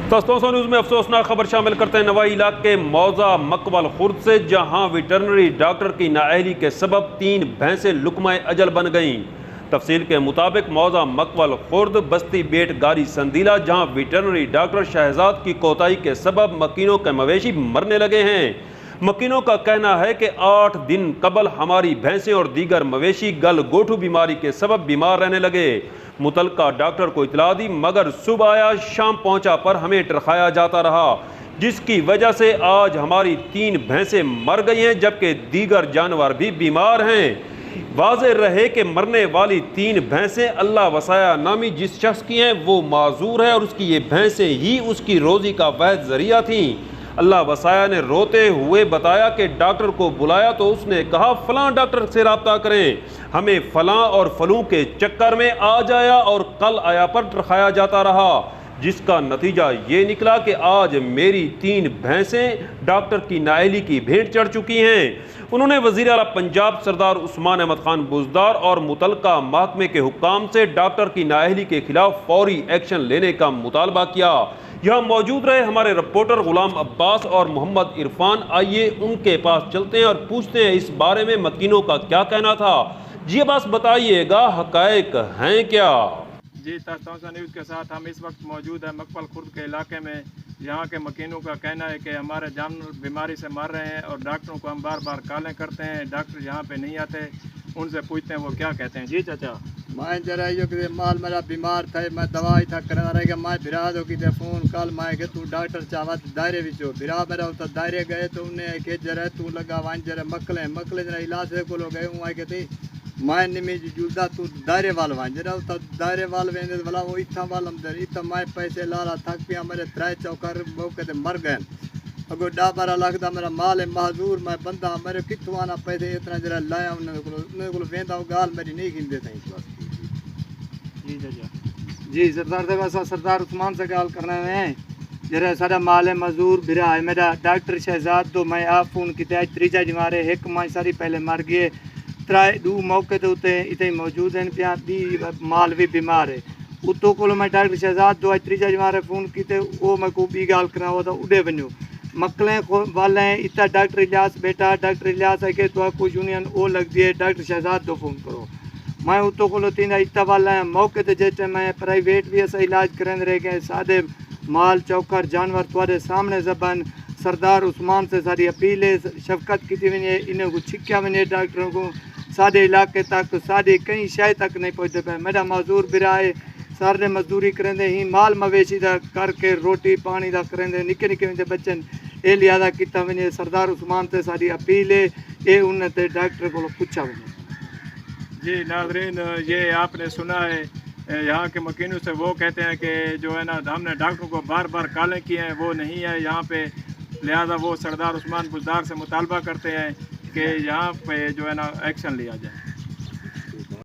दोस्तों न्यूज़ में अफसोसनाक खबर शामिल करते हैं नवाई इलाके मौजा मकबल खुर्द से, जहां वेटरनरी डॉक्टर की नाअहली के सबब 3 भैंसें लुकमाए अजल बन गईं। तफसील के मुताबिक मौजा मकबल खुर्द बस्ती बेट गारी संदीला, जहां वेटरनरी डॉक्टर शहजाद की कोताही के सबब मकीनों के मवेशी मरने लगे हैं। मकीनों का कहना है कि 8 दिन कबल हमारी भैंसें और दीगर मवेशी गल गोठू बीमारी के सबब बीमार रहने लगे। मुतलका डॉक्टर को इतला दी, मगर सुबह आया शाम पहुंचा पर हमें टरखाया जाता रहा, जिसकी वजह से आज हमारी 3 भैंसें मर गई हैं, जबकि दीगर जानवर भी बीमार हैं। वाज़ेह रहे कि मरने वाली 3 भैंसें अल्लाह वसाया नामी जिस शख्स की हैं वो माजूर है और उसकी ये भैंसें ही उसकी रोज़ी का वाहिद ज़रिया थीं। अल्लाह वसाया ने रोते हुए बताया कि डॉक्टर को बुलाया तो उसने कहा फलां डॉक्टर से रब्ता करें, हमें फलां और फलूं के चक्कर में आज आया और कल आया पर रखाया जाता रहा, जिसका नतीजा ये निकला कि आज मेरी 3 भैंसें डॉक्टर की नाअहली की भेंट चढ़ चुकी हैं। उन्होंने वज़ीर आला पंजाब सरदार उस्मान अहमद खान बुज़दार और मुतलका महकमे के हुक्काम से डॉक्टर की नाअहली के खिलाफ फौरी एक्शन लेने का मुतालबा किया। यहाँ मौजूद रहे हमारे रिपोर्टर गुलाम अब्बास और मोहम्मद इरफान। आइए उनके पास चलते हैं और पूछते हैं इस बारे में मकीनों का क्या कहना था। जी अब्बास बताइएगा, हकायक हैं क्या? जी ताज़ा न्यूज़ के साथ हम इस वक्त मौजूद हैं मकबल खुर्द के इलाके में। यहाँ के मकीनों का कहना है कि हमारे जानवर बीमारी से मर रहे हैं और डॉक्टरों को हम बार बार कॉलें करते हैं, डॉक्टर यहाँ पे नहीं आते। उनसे पूछते हैं वो क्या कहते हैं। जी चाचा, मैं जरा यो कि माल मेरा बीमार था, मैं दवाई था करा रहा मैं बिरा दो कि फ़ोन कल मैं कि तू डॉक्टर चाहवा दायरे विचो बिरा मेरा उतर दायरे गए तो उन्हें कि जरा तू लगा वन जरा मकले जरा इलाज को गए हूँ कहते मैं निमी जुलदा तू दायरे वाल वन जरा उतर दायरे वाल वेंदे भला वो इतना वाल अंदर इतना मैं पैसे लाला थक पिया मेरे 3 चौकर मौके ते मर गए। अगो 10-12 लाख का मेरा माल है महजूर, मैं बंदा मेरे कितों आना पैसे इतना जरा लाया उन्होंने को वेंदा गाल मेरी नहीं गिनते थे इस बात। जी सरदार उस्मान से गाल करना है। जरा सारा माल है मजदूर बिरा है मेरा डॉक्टर शहजाद तो मैं आप फोन किया त्रीजा जमारे एक माई सारी पहले मर गए, 2 मौके तो उते इतने मौजूद हैं पिया दी माल भी बीमार है। उतो को मैं डॉक्टर शहजाद दो त्रीजा जमारे फोन किते वो मैं को भी गाल करा वो तो उड़े बनो मकलें वाले इतना डॉक्टर इलियास बेटा डॉक्टर इलियास है कि तो कोई यूनियन वो लग दिए डॉक्टर शहजाद दो फोन करो। मैं उतो को तीन इतना वाला है मौके ते जेटे मैं प्राइवेट भी ऐसा इलाज करें रह गए सादे माल चौकर जानवर तुम्हारे सामने जबान। सरदार उस्मान से सारी अपील है, शफकत की वने इन्हें को छिक्या वने डॉक्टरों को साढ़े इलाके तक साढ़े कहीं शहर तक नहीं पहुँचते पे। मेरा मजदूर बिरा है सारे मजदूरी करेंदे ही माल मवेशी का करके रोटी पानी का करेंदे निके निके बच्चन ये लिहाजा किता वने। सरदार उस्मान से सारी अपील है ये उन्हें डॉक्टर को पूछा वने। जी नाज़रीन, ये आपने सुना है यहाँ के मकीनों से, वो कहते हैं कि जो है ना हमने डॉक्टरों को बार बार कॉलें की हैं वो नहीं है यहाँ पे, लिहाजा वो सरदार उस्मान बुज़दार से मुतालबा करते हैं कि यहाँ पे जो है ना एक्शन लिया जाए।